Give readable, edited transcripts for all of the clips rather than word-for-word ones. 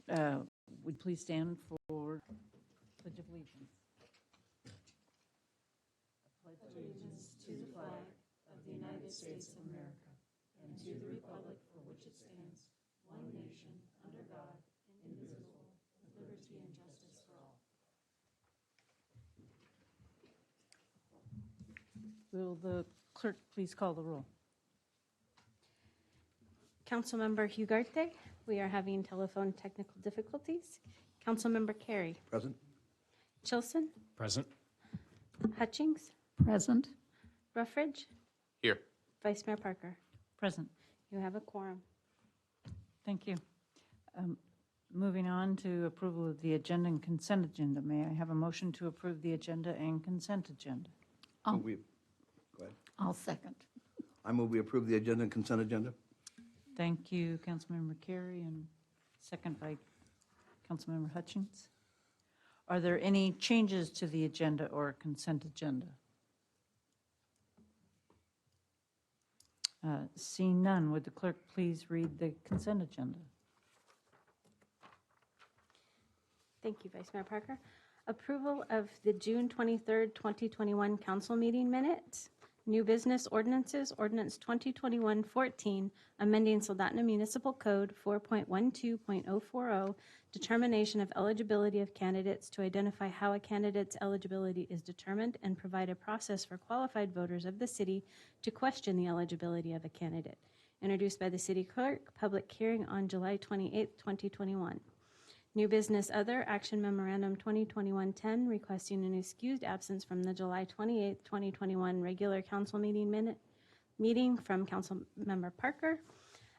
Would you please stand for Pledge of Allegiance? Will the clerk please call the roll? Councilmember Hugarte, we are having telephone technical difficulties. Councilmember Carey. Present. Chilson. Present. Hutchings. Present. Ruffridge. Here. Vice Mayor Parker. Present. You have a quorum. Thank you. Moving on to approval of the agenda and consent agenda. May I have a motion to approve the agenda and consent agenda? Oh. Go ahead. I'll second. I move we approve the agenda and consent agenda. Thank you, Councilmember Carey, and second by Councilmember Hutchings. Are there any changes to the agenda or consent agenda? Seeing none, would the clerk please read the consent agenda? Thank you, Vice Mayor Parker. Approval of the June 23rd, 2021 council meeting minutes. New business ordinances, ordinance 2021-14, amending Soldotna Municipal Code 4.12.040, determination of eligibility of candidates to identify how a candidate's eligibility is determined and provide a process for qualified voters of the city to question the eligibility of a candidate. Introduced by the city clerk, public hearing on July 28th, 2021. New business other, action memorandum 2021-10, requesting an excused absence from the July 28th, 2021 regular council meeting from Council Member Parker.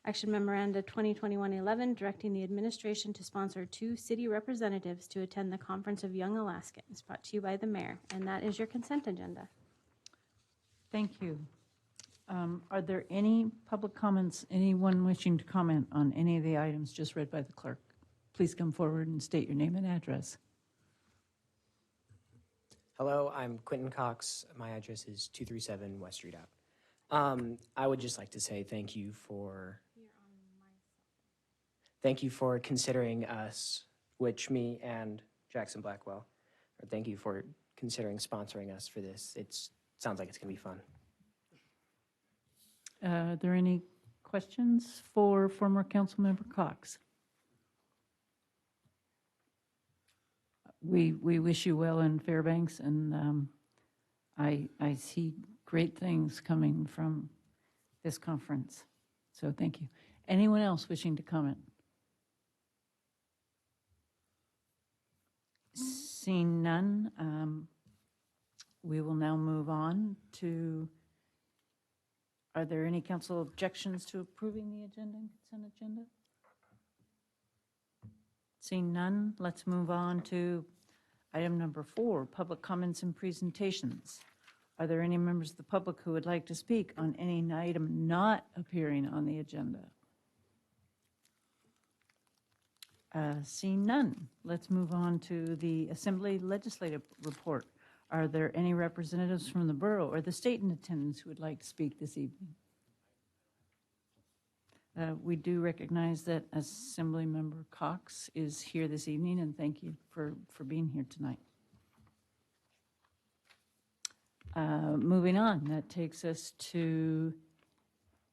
Action memoranda 2021-11, directing the administration to sponsor 2 city representatives to attend the Conference of Young Alaskans, brought to you by the mayor. And that is your consent agenda. Thank you. Are there any public comments, anyone wishing to comment on any of the items just read by the clerk? Please come forward and state your name and address. Hello, I'm Quentin Cox. My address is 237 West Street Ave. I would just like to say thank you for considering us, which me and Jackson Blackwell, or thank you for considering sponsoring us for this. It sounds like it's going to be fun. Are there any questions for former Councilmember Cox? We wish you well in Fairbanks, and I see great things coming from this conference. So thank you. Anyone else wishing to comment? Seeing none, we will now move on to, are there any council objections to approving the agenda and consent agenda? Seeing none, let's move on to item number 4, public comments and presentations. Are there any members of the public who would like to speak on any item not appearing on the agenda? Seeing none, let's move on to the Assembly Legislative Report. Are there any representatives from the borough or the state in attendance who would like to speak this evening? We do recognize that Assemblymember Cox is here this evening, and thank you for being here tonight. Moving on, that takes us to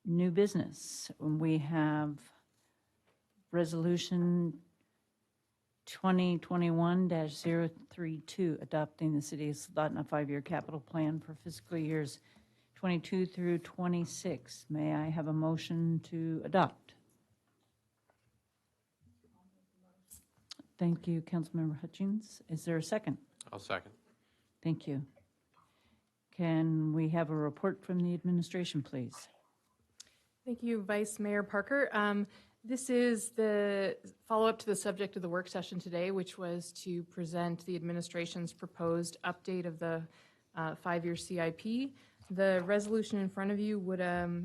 new business. We have Resolution 2021-032, adopting the City of Soldotna 5-year capital plan for fiscal years 22 through 26. May I have a motion to adopt? Thank you, Councilmember Hutchings. Is there a second? I'll second. Thank you. Can we have a report from the administration, please? Thank you, Vice Mayor Parker. This is the follow-up to the subject of the work session today, which was to present the administration's proposed update of the 5-year CIP. The resolution in front of you would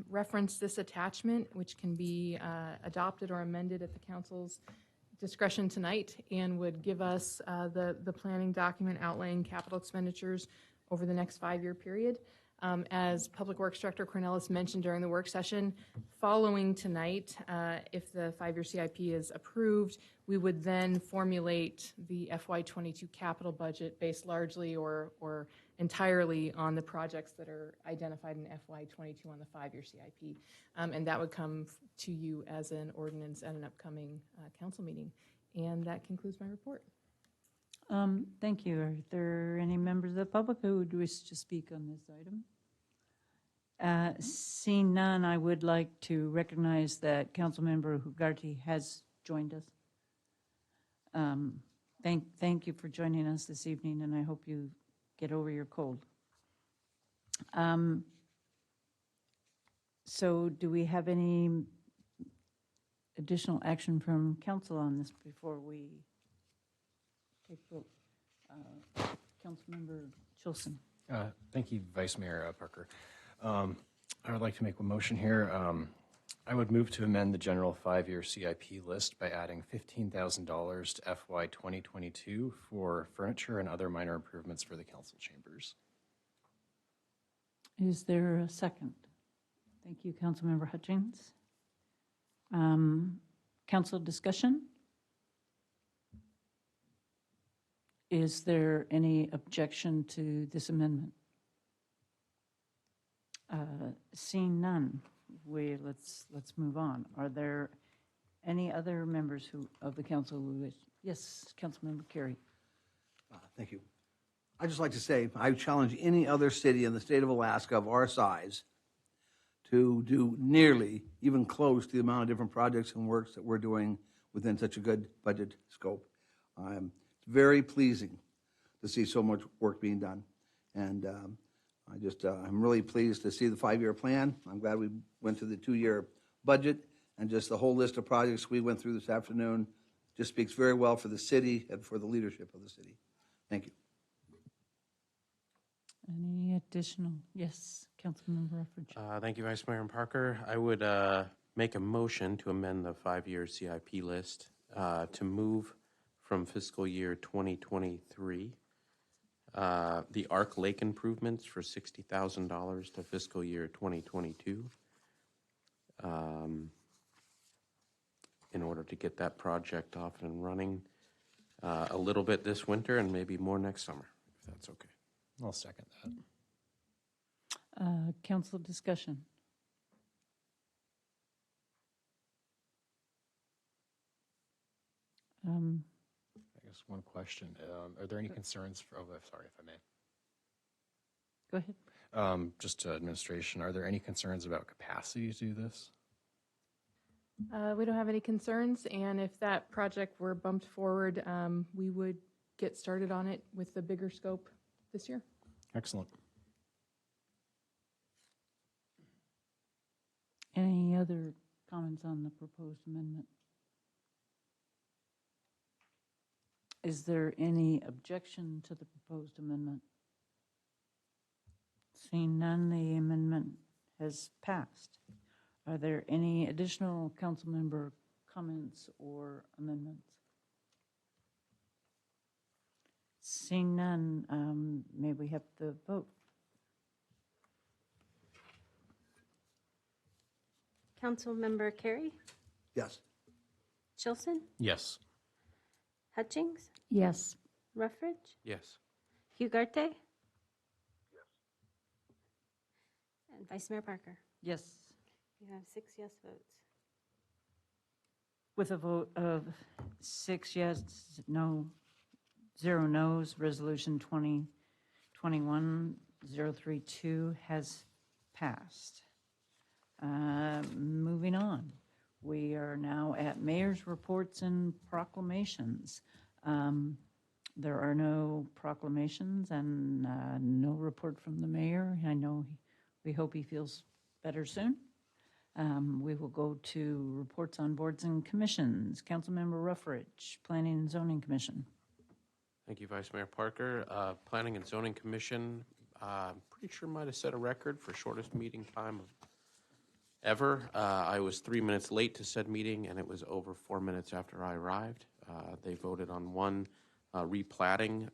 reference this attachment, which can be adopted or amended at the council's discretion tonight, and would give us the planning document outlaying capital expenditures over the next 5-year period. As Public Works Director Cornelis mentioned during the work session, following tonight, if the 5-year CIP is approved, we would then formulate the FY22 capital budget based largely or entirely on the projects that are identified in FY22 on the 5-year CIP. And that would come to you as an ordinance at an upcoming council meeting. And that concludes my report. Thank you. Are there any members of the public who would wish to speak on this item? Seeing none, I would like to recognize that Councilmember Hugarty has joined us. Thank you for joining us this evening, and I hope you get over your cold. So do we have any additional action from council on this before we take vote? Councilmember Chilson. Thank you, Vice Mayor Parker. I would like to make a motion here. I would move to amend the general 5-year CIP list by adding $15,000 to FY 2022 for furniture and other minor improvements for the council chambers. Is there a second? Thank you, Councilmember Hutchings. Council discussion? Is there any objection to this amendment? Seeing none, let's move on. Are there any other members of the council who wish? Yes, Councilmember Carey. Thank you. I'd just like to say, I challenge any other city in the state of Alaska of our size to do nearly, even close to the amount of different projects and works that we're doing within such a good budget scope. It's very pleasing to see so much work being done. And I'm really pleased to see the 5-year plan. I'm glad we went through the 2-year budget, and just the whole list of projects we went through this afternoon just speaks very well for the city and for the leadership of the city. Thank you. Any additional? Yes, Councilmember Ruffridge. Thank you, Vice Mayor Parker. I would make a motion to amend the 5-year CIP list to move from fiscal year 2023 the Arc Lake improvements for $60,000 to fiscal year 2022 in order to get that project off and running a little bit this winter and maybe more next summer, if that's okay. I'll second that. Council discussion. I guess one question. Are there any concerns for, sorry if I may. Go ahead. Just to administration, are there any concerns about capacity to do this? We don't have any concerns, and if that project were bumped forward, we would get started on it with the bigger scope this year. Excellent. Any other comments on the proposed amendment? Is there any objection to the proposed amendment? Seeing none, the amendment has passed. Are there any additional council member comments or amendments? Seeing none, may we have the vote? Councilmember Carey, Yes. Chilson, Yes. Hutchings, Yes. Ruffridge, Yes. Hugarte. Yes. And Vice Mayor Parker. Yes. You have 6 yes votes. With a vote of 6 yes, no, 0 no's, Resolution 2021-032 has passed. Moving on, we are now at mayor's reports and proclamations. There are no proclamations and no report from the mayor. I know we hope he feels better soon. We will go to reports on boards and commissions. Councilmember Ruffridge, Planning and Zoning Commission. Thank you, Vice Mayor Parker. Planning and Zoning Commission, pretty sure might have set a record for shortest meeting time ever. I was 3 minutes late to said meeting, and it was over 4 minutes after I arrived. They voted on one replatting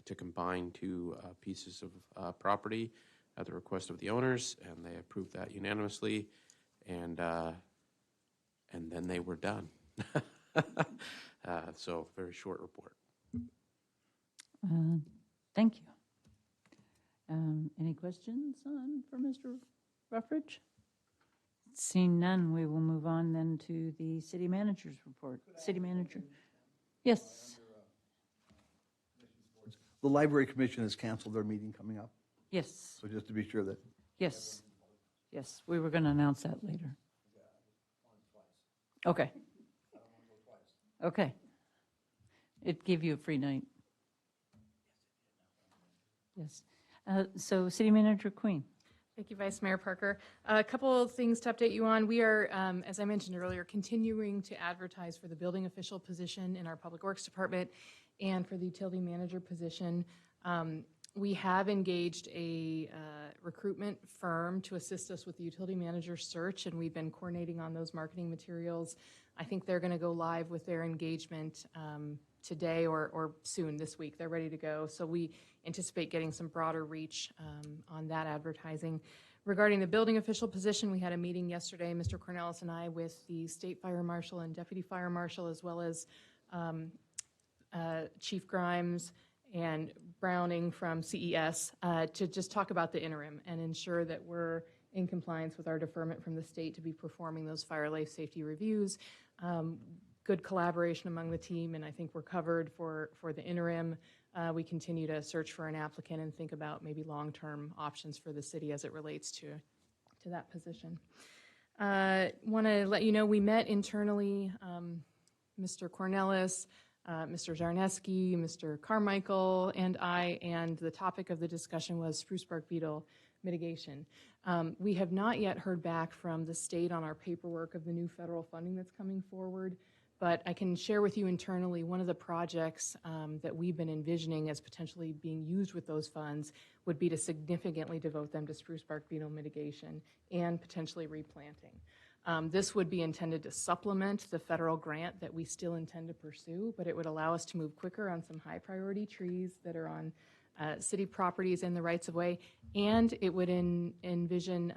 to combine two pieces of property at the request of the owners, and they approved that unanimously, and then they were done. So very short report. Thank you. Any questions for Mr. Ruffridge? Seeing none, we will move on then to the city manager's report. City manager. Yes, The Library Commission has canceled their meeting coming up, yes, so just to be sure that, yes, yes. We were going to announce that later. Okay. Okay. It gave you a free night. Yes. So City Manager Queen. Thank you, Vice Mayor Parker. A couple of things to update you on. We are, as I mentioned earlier, continuing to advertise for the building official position in our Public Works Department and for the utility manager position. We have engaged a recruitment firm to assist us with the utility manager search, and we've been coordinating on those marketing materials. I think they're going to go live with their engagement today or soon this week. They're ready to go. So we anticipate getting some broader reach on that advertising. Regarding the building official position, we had a meeting yesterday, Mr. Cornelis and I, with the state fire marshal and deputy fire marshal, as well as Chief Grimes and Browning from CES to just talk about the interim and ensure that we're in compliance with our deferment from the state to be performing those fire life safety reviews. Good collaboration among the team, and I think we're covered for the interim. We continue to search for an applicant and think about maybe long-term options for the city as it relates to that position. Want to let you know we met internally, Mr. Cornelis, Mr. Zarneski, Mr. Carmichael, and I, and the topic of the discussion was spruce bark beetle mitigation. We have not yet heard back from the state on our paperwork of the new federal funding that's coming forward, but I can share with you internally one of the projects that we've been envisioning as potentially being used with those funds would be to significantly devote them to spruce bark beetle mitigation and potentially replanting. This would be intended to supplement the federal grant that we still intend to pursue, but it would allow us to move quicker on some high priority trees that are on city properties in the rights of way, and it would envision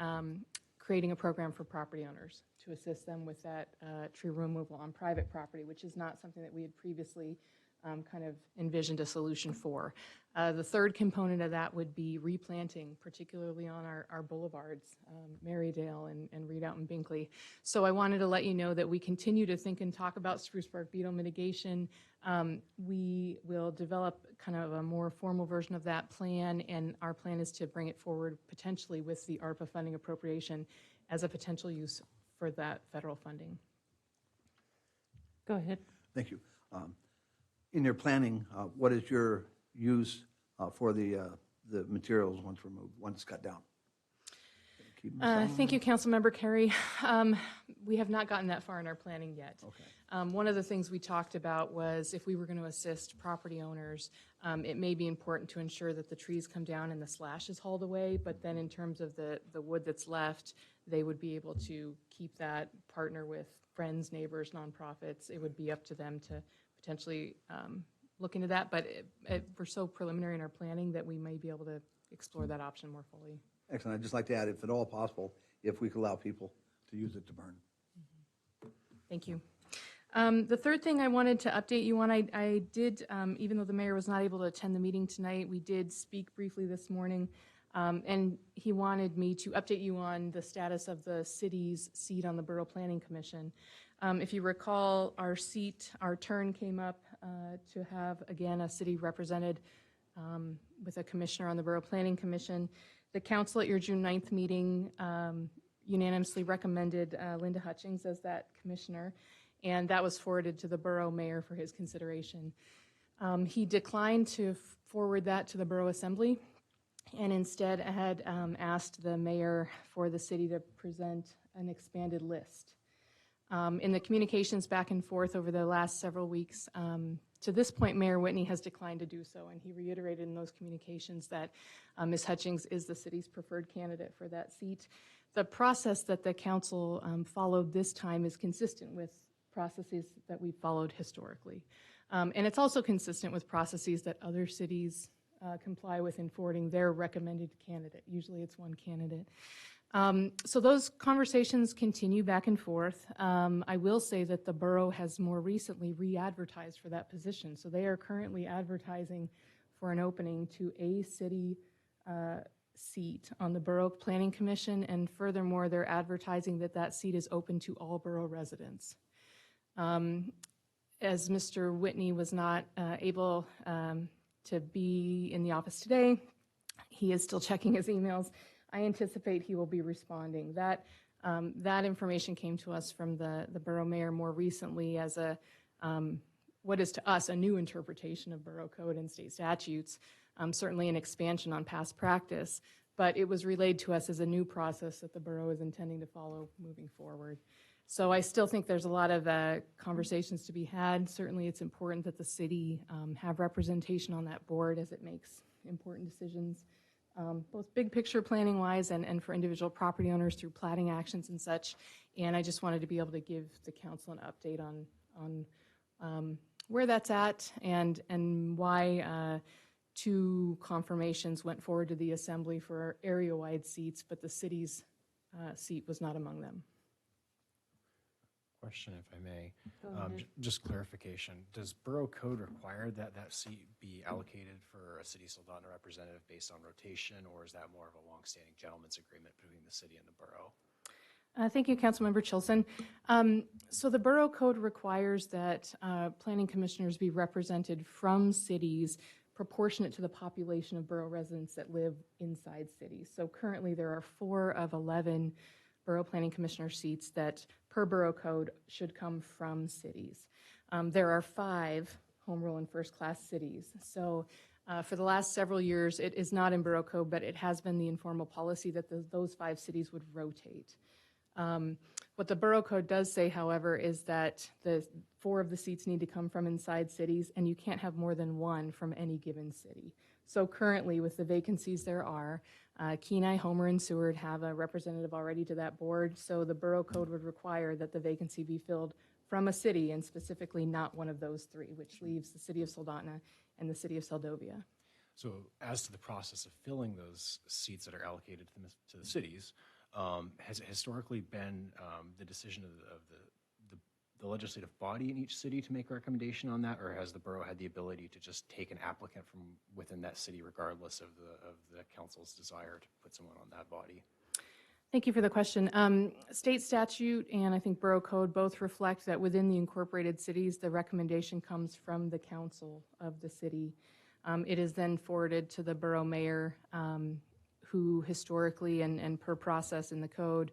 creating a program for property owners to assist them with that tree removal on private property, which is not something that we had previously kind of envisioned a solution for. The third component of that would be replanting, particularly on our boulevards, Marydale and Redoubt and Binkley. So I wanted to let you know that we continue to think and talk about spruce bark beetle mitigation. We will develop kind of a more formal version of that plan, and our plan is to bring it forward potentially with the ARPA funding appropriation as a potential use for that federal funding. Go ahead. thank you. In your planning, what is your use for the materials once removed, once cut down? Keep them Thank you, Councilmember Carey. We have not gotten that far in our planning yet. Okay. One of the things we talked about was if we were going to assist property owners, it may be important to ensure that the trees come down and the slash is hauled away, but then in terms of the wood that's left, they would be able to keep that, partner with friends, neighbors, nonprofits. It would be up to them to potentially look into that, but we're so preliminary in our planning that we may be able to explore that option more fully. Excellent. I'd just like to add, if at all possible, if we could allow people to use it to burn. Thank you. The third thing I wanted to update you on, I did, even though the mayor was not able to attend the meeting tonight, we did speak briefly this morning, and he wanted me to update you on the status of the city's seat on the Borough Planning Commission. If you recall, our turn came up to have, again, a city represented with a commissioner on the Borough Planning Commission. The council at your June 9th meeting unanimously recommended Linda Hutchings as that commissioner, and that was forwarded to the borough mayor for his consideration. He declined to forward that to the Borough Assembly, and instead had asked the mayor for the city to present an expanded list. In the communications back and forth over the last several weeks, to this point, Mayor Whitney has declined to do so, and he reiterated in those communications that Ms. Hutchings is the city's preferred candidate for that seat. The process that the council followed this time is consistent with processes that we've followed historically. And it's also consistent with processes that other cities comply with in forwarding their recommended candidate. Usually it's one candidate. So those conversations continue back and forth. I will say that the borough has more recently re-advertised for that position. So they are currently advertising for an opening to a city seat on the Borough Planning Commission, and furthermore, they're advertising that that seat is open to all borough residents. As Mr. Whitney was not able to be in the office today, he is still checking his emails. I anticipate he will be responding. That information came to us from the borough mayor more recently as a what is to us a new interpretation of borough code and state statutes, certainly an expansion on past practice, but it was relayed to us as a new process that the borough is intending to follow moving forward. So I still think there's a lot of conversations to be had. Certainly it's important that the city have representation on that board as it makes important decisions, both big picture planning wise and for individual property owners through platting actions and such. And I just wanted to be able to give the council an update on where that's at and why two confirmations went forward to the assembly for area-wide seats, but the city's seat was not among them. Question, if I may. Just clarification. Does Borough Code require that that seat be allocated for a City of Soldotna representative based on rotation, or is that more of a longstanding gentleman's agreement between the city and the borough? Thank you, Councilmember Chilson. So the Borough Code requires that planning commissioners be represented from cities proportionate to the population of borough residents that live inside cities. So currently there are 4 of 11 borough planning commissioner seats that per borough code should come from cities. There are 5 home rule and first class cities. So for the last several years, it is not in borough code, but it has been the informal policy that those 5 cities would rotate. What the borough code does say, however, is that the 4 of the seats need to come from inside cities, and you can't have more than 1 from any given city. So currently, with the vacancies there are, Kenai, Homer, and Seward have a representative already to that board, so the borough code would require that the vacancy be filled from a city, and specifically not one of those 3, which leaves the city of Soldotna and the city of Seldovia. So as to the process of filling those seats that are allocated to the cities, has it historically been the decision of the legislative body in each city to make a recommendation on that, or has the borough had the ability to just take an applicant from within that city regardless of the council's desire to put someone on that body? Thank you for the question. State statute and I think borough code both reflect that within the incorporated cities, the recommendation comes from the council of the city. It is then forwarded to the borough mayor, who historically and per process in the code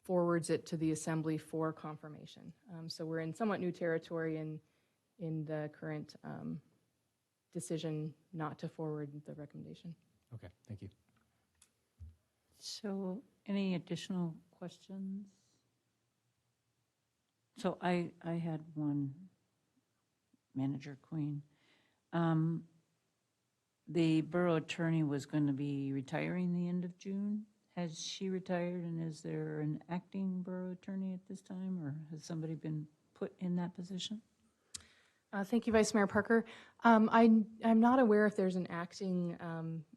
forwards it to the assembly for confirmation. So we're in somewhat new territory in the current decision not to forward the recommendation. Okay, thank you. So any additional questions? So I had one, Manager Queen. The borough attorney was going to be retiring the end of June. Has she retired, and is there an acting borough attorney at this time, or has somebody been put in that position? Thank you, Vice Mayor Parker. I'm not aware if there's an acting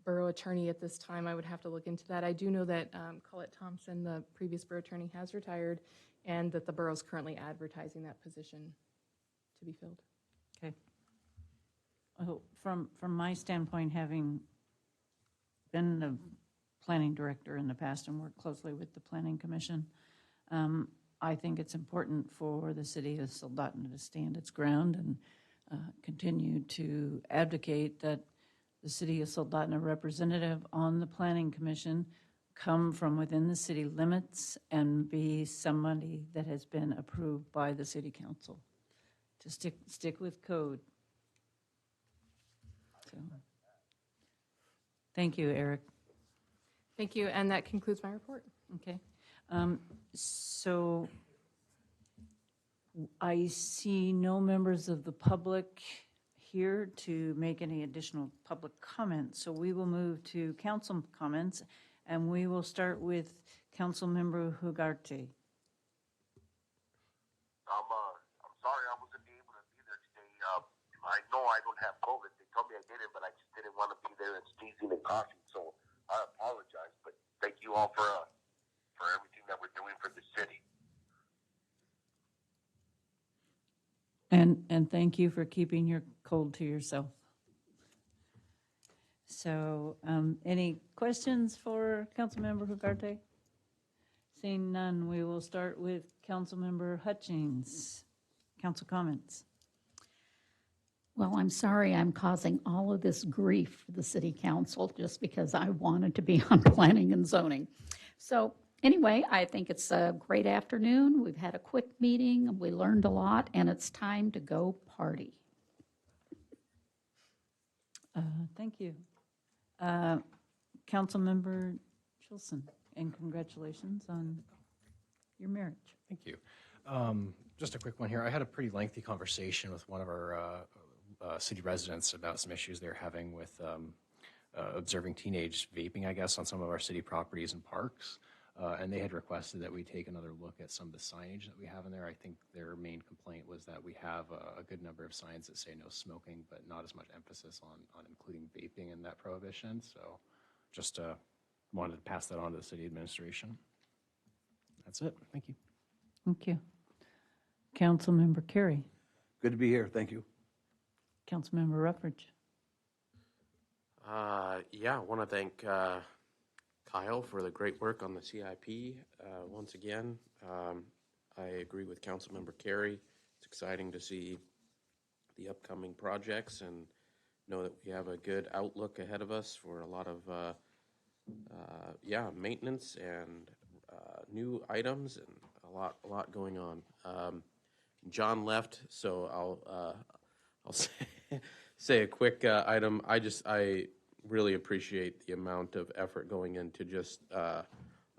borough attorney at this time. I would have to look into that. I do know that Colette Thompson, the previous borough attorney, has retired, and that the borough is currently advertising that position to be filled. Okay. Oh, from my standpoint, having been the planning director in the past and worked closely with the Planning Commission, I think it's important for the city of Soldotna to stand its ground and continue to advocate that the city of Soldotna representative on the Planning Commission come from within the city limits and be somebody that has been approved by the city council. To stick with code. So, thank you, Eric. Thank you, and that concludes my report. Okay. So I see no members of the public here to make any additional public comments. So we will move to council comments, and we will start with Councilmember Hugarte. I'm sorry I wasn't able to be there today. I know I don't have COVID. They told me I did it, but I just didn't want to be there and sneezing and coughing. So I apologize. But thank you all for everything that we're doing for the city. And thank you for keeping your cold to yourself. So, any questions for Councilmember Ugarte? Seeing none, we will start with Councilmember Hutchings. Council comments. Well, I'm sorry I'm causing all of this grief for the city council just because I wanted to be on planning and zoning. So anyway, I think it's a great afternoon. We've had a quick meeting, we learned a lot, and it's time to go party. Thank you. Councilmember Chilson, and congratulations on your marriage. Thank you. Just a quick one here. I had a pretty lengthy conversation with one of our city residents about some issues they're having with observing teenage vaping, I guess, on some of our city properties and parks. And they had requested that we take another look at some of the signage that we have in there. I think their main complaint was that we have a good number of signs that say no smoking, but not as much emphasis on including vaping in that prohibition. So just wanted to pass that on to the city administration. That's it. Thank you. Thank you. Councilmember Carey. Good to be here. Thank you. Councilmember Ruffridge. Yeah, I want to thank Kyle for the great work on the CIP. Once again, I agree with Councilmember Carey. It's exciting to see the upcoming projects and know that we have a good outlook ahead of us for a lot of maintenance and new items and a lot going on. John left, so I'll say a quick item. I really appreciate the amount of effort going into just a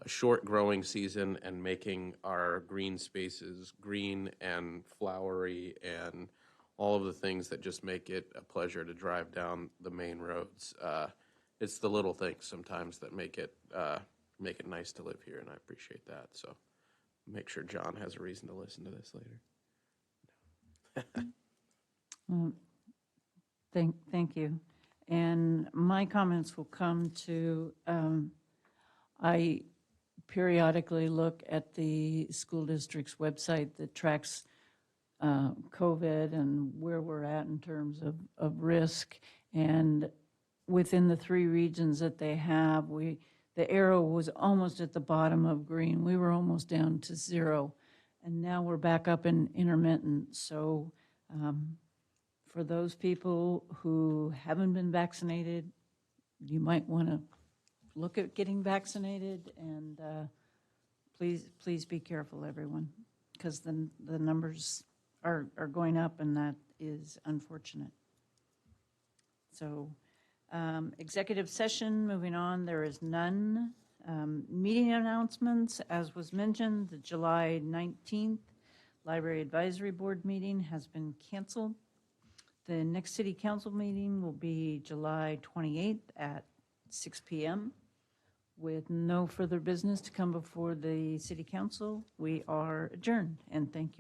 short growing season and making our green spaces green and flowery and all of the things that just make it a pleasure to drive down the main roads. It's the little things sometimes that make it nice to live here, and I appreciate that. So make sure John has a reason to listen to this later. Thank you. And my comments will come to, I periodically look at the school district's website that tracks COVID and where we're at in terms of risk. And within the 3 regions that they have, the arrow was almost at the bottom of green. We were almost down to 0. And now we're back up in intermittent. So for those people who haven't been vaccinated, you might want to look at getting vaccinated, and please be careful, everyone, because the numbers are going up, and that is unfortunate. So executive session, moving on, there is none. Meeting announcements, as was mentioned, the July 19th Library Advisory Board meeting has been canceled. The next City Council meeting will be July 28th at 6 p.m. With no further business to come before the City Council, we are adjourned, and thank you.